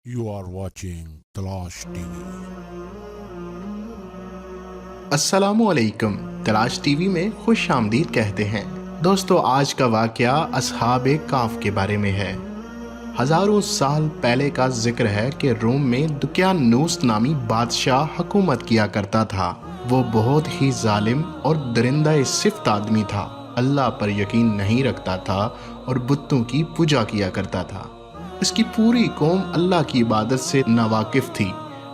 You are watching तलाश TV. अस्सलामुअलैकुम। तलाश टीवी में खुश आमदीद कहते हैं। दोस्तों, आज का वाक़या अस्हाबे काफ के बारे में है। हज़ारों साल पहले का जिक्र है कि रोम में दुकियानूस नामी बादशाह हुकूमत किया करता था। वो बहुत ही जालिम और दरिंदा सिफ्त आदमी था। अल्लाह पर यकीन नहीं रखता था और बुतों की पूजा किया करता था। इसकी पूरी कौम अल्लाह की इबादत से नावाकिफ थी,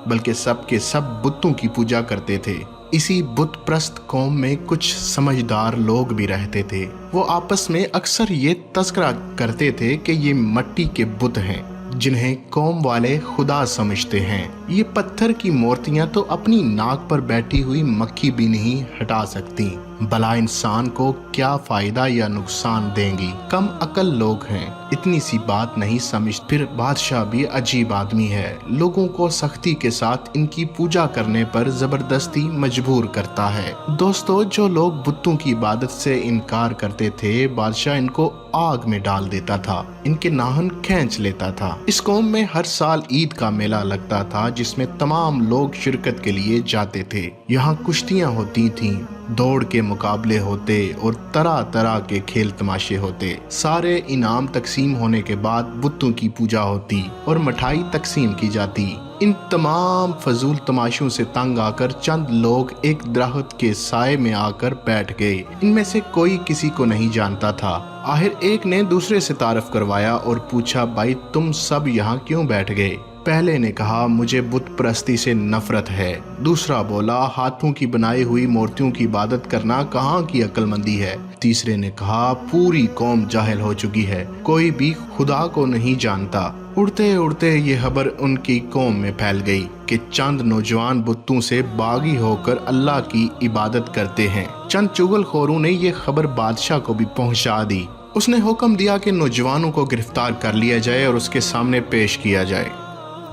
बल्कि सब के सब बुतों की पूजा करते थे। इसी बुत प्रस्त कौम में कुछ समझदार लोग भी रहते थे। वो आपस में अक्सर ये तस्करा करते थे कि ये मिट्टी के बुत हैं जिन्हें कौम वाले खुदा समझते हैं। ये पत्थर की मूर्तियां तो अपनी नाक पर बैठी हुई मक्खी भी नहीं हटा सकती, भला इंसान को क्या फायदा या नुकसान देंगी। कम अकल लोग हैं, इतनी सी बात नहीं समझ। फिर बादशाह भी अजीब आदमी है, लोगों को सख्ती के साथ इनकी पूजा करने पर जबरदस्ती मजबूर करता है। दोस्तों, जो लोग बुतों की इबादत से इनकार करते थे, बादशाह इनको आग में डाल देता था, इनके नाहन खींच लेता था। इस कौम में हर साल ईद का मेला लगता था जिसमें तमाम लोग शिरकत के लिए जाते थे। यहाँ कुश्तियाँ होती थीं, दौड़ के मुकाबले होते और तरह तरह के खेल तमाशे होते। सारे इनाम तकसीम होने के बाद बुतों की पूजा होती और मिठाई तकसीम की जाती। इन तमाम फजूल तमाशों से तंग आकर चंद लोग एक दरख्त के साए में आकर बैठ गए। इनमें से कोई किसी को नहीं जानता था। आखिर एक ने दूसरे से तारफ करवाया और पूछा, भाई तुम सब यहाँ क्यों बैठ गए? पहले ने कहा, मुझे बुत परस्ती से नफरत है। दूसरा बोला, हाथों की बनाई हुई मूर्तियों की इबादत करना कहाँ की अक्लमंदी है। तीसरे ने कहा, पूरी कौम जाहिल हो चुकी है, कोई भी खुदा को नहीं जानता। उड़ते उड़ते ये खबर उनकी कौम में फैल गई कि चंद नौजवान बुतों से बागी होकर अल्लाह की इबादत करते हैं। चंद चुगलखोरों ने ये खबर बादशाह को भी पहुंचा दी। उसने हुक्म दिया कि नौजवानों को गिरफ्तार कर लिया जाए और उसके सामने पेश किया जाए।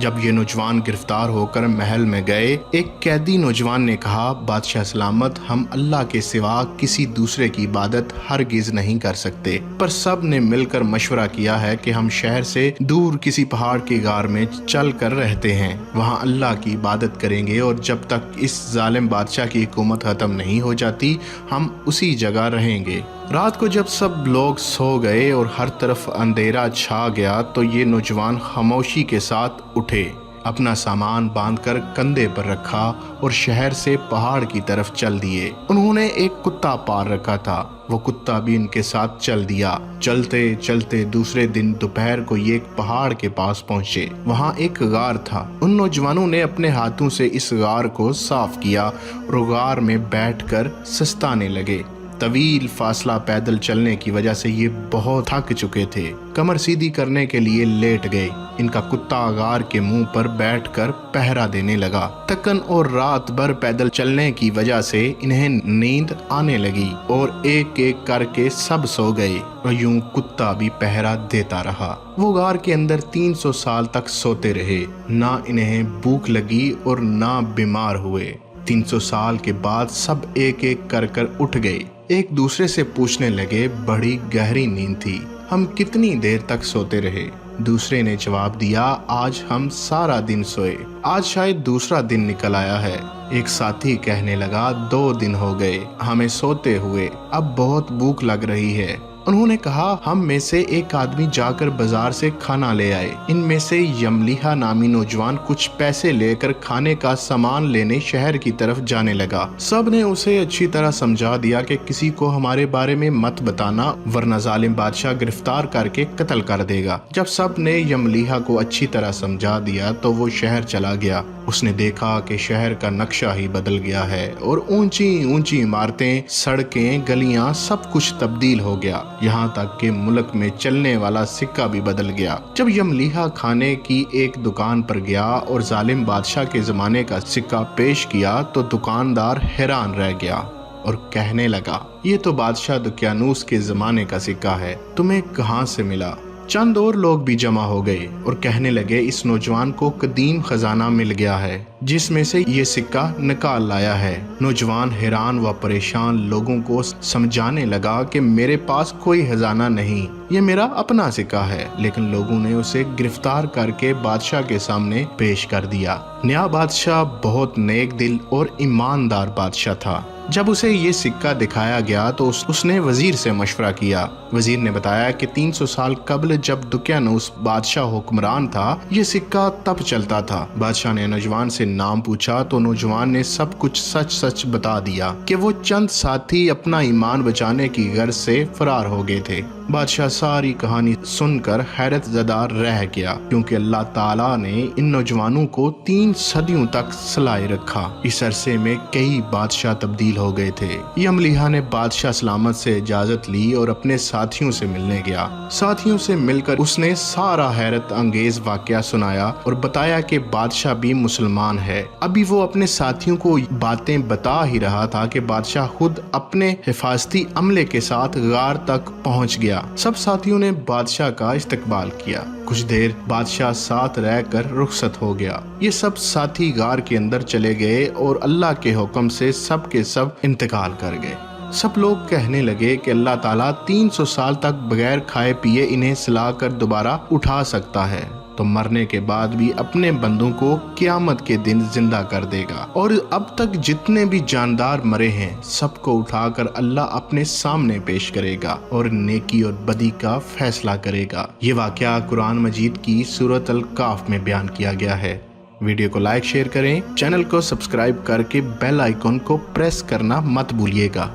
जब ये नौजवान गिरफ्तार होकर महल में गए, एक कैदी नौजवान ने कहा, बादशाह सलामत, हम अल्लाह के सिवा किसी दूसरे की इबादत हरगिज नहीं कर सकते, पर सब ने मिलकर मशवरा किया है कि हम शहर से दूर किसी पहाड़ की गार में चल कर रहते हैं, वहाँ अल्लाह की इबादत करेंगे और जब तक इस जालिम बादशाह की हुकूमत खत्म नहीं हो जाती हम उसी जगह रहेंगे। रात को जब सब लोग सो गए और हर तरफ अंधेरा छा गया तो ये नौजवान खामोशी के साथ उठे, अपना सामान बांधकर कंधे पर रखा और शहर से पहाड़ की तरफ चल दिए। उन्होंने एक कुत्ता पाल रखा था, वो कुत्ता भी इनके साथ चल दिया। चलते चलते दूसरे दिन दोपहर को ये एक पहाड़ के पास पहुंचे। वहाँ एक गार था। उन नौजवानों ने अपने हाथों से इस गार को साफ किया और गार में बैठकर सस्ताने लगे। तवील फासला पैदल चलने की वजह से ये बहुत थक चुके थे। कमर सीधी करने के लिए लेट गए। इनका कुत्ता गार के मुंह पर बैठकर पहरा देने लगा। थकन और रात भर पैदल चलने की वजह से इन्हें नींद आने लगी और एक एक करके सब सो गए और यूं कुत्ता भी पहरा देता रहा। वो गार के अंदर 300 साल तक सोते रहे, ना इन्हें भूख लगी और ना बीमार हुए। 300 साल के बाद सब एक एक कर उठ गए। एक दूसरे से पूछने लगे, बड़ी गहरी नींद थी, हम कितनी देर तक सोते रहे? दूसरे ने जवाब दिया, आज हम सारा दिन सोए, आज शायद दूसरा दिन निकल आया है। एक साथी कहने लगा, 2 दिन हो गए हमें सोते हुए, अब बहुत भूख लग रही है। उन्होंने कहा, हम में से एक आदमी जाकर बाजार से खाना ले आए। इनमें से यमलीहा नामी नौजवान कुछ पैसे लेकर खाने का सामान लेने शहर की तरफ जाने लगा। सब ने उसे अच्छी तरह समझा दिया कि किसी को हमारे बारे में मत बताना, वरना जालिम बादशाह गिरफ्तार करके कत्ल कर देगा। जब सब ने यमलीहा को अच्छी तरह समझा दिया तो वो शहर चला गया। उसने देखा कि शहर का नक्शा ही बदल गया है और ऊंची ऊंची इमारतें, सड़कें, गलियां, सब कुछ तब्दील हो गया। यहाँ तक कि मुल्क में चलने वाला सिक्का भी बदल गया। जब यमलीहा खाने की एक दुकान पर गया और जालिम बादशाह के जमाने का सिक्का पेश किया तो दुकानदार हैरान रह गया और कहने लगा, ये तो बादशाह दुकियानूस के जमाने का सिक्का है, तुम्हें कहाँ से मिला? चंद और लोग भी जमा हो गए और कहने लगे इस नौजवान को कदीम खजाना मिल गया है जिसमें से ये सिक्का निकाल लाया है। नौजवान हैरान व परेशान लोगों को समझाने लगा कि मेरे पास कोई खजाना नहीं, ये मेरा अपना सिक्का है। लेकिन लोगों ने उसे गिरफ्तार करके बादशाह के सामने पेश कर दिया। नया बादशाह बहुत नेक दिल और ईमानदार बादशाह था। जब उसे ये सिक्का दिखाया गया तो उसने वजीर से मशवरा किया। वजीर ने बताया कि 300 साल कबल जब दुक्यानूस बादशाह हुक्मरान था, ये सिक्का तब चलता था। बादशाह ने नौजवान से नाम पूछा तो नौजवान ने सब कुछ सच सच बता दिया कि वो चंद साथी अपना ईमान बचाने की गर्ज से फरार हो गए थे। बादशाह सारी कहानी सुनकर हैरत ज़दा रह गया, क्योंकि अल्लाह ताला ने इन नौजवानों को 3 सदियों तक सलाए रखा। इस अरसे में कई बादशाह तब्दील हो गए थे। यमलिहा ने बादशाह सलामत से इजाजत ली और अपने साथियों से मिलने गया। साथियों से मिलकर उसने सारा हैरत अंगेज वाकया सुनाया और बताया कि बादशाह भी मुसलमान है। अभी वो अपने साथियों को बातें बता ही रहा था कि बादशाह खुद अपने हिफाजती अमले के साथ गार तक पहुंच गया। सब साथियों ने बादशाह का इस्तकबाल किया। कुछ देर बादशाह साथ रहकर रुखसत हो गया। ये सब साथी गार के अंदर चले गए और अल्लाह के हुक्म से सब के सब इंतकाल कर गए। सब लोग कहने लगे कि अल्लाह ताला 300 साल तक बगैर खाए पिए इन्हें सला कर दोबारा उठा सकता है, तो मरने के बाद भी अपने बंदों को क़यामत के दिन जिंदा कर देगा। और अब तक जितने भी जानदार मरे हैं सबको उठाकर अल्लाह अपने सामने पेश करेगा और नेकी और बदी का फैसला करेगा। ये वाकया कुरान मजीद की सूरत अल काफ में बयान किया गया है। वीडियो को लाइक शेयर करें, चैनल को सब्सक्राइब करके बेल आइकॉन को प्रेस करना मत भूलिएगा।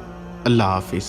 अल्लाह हाफिज।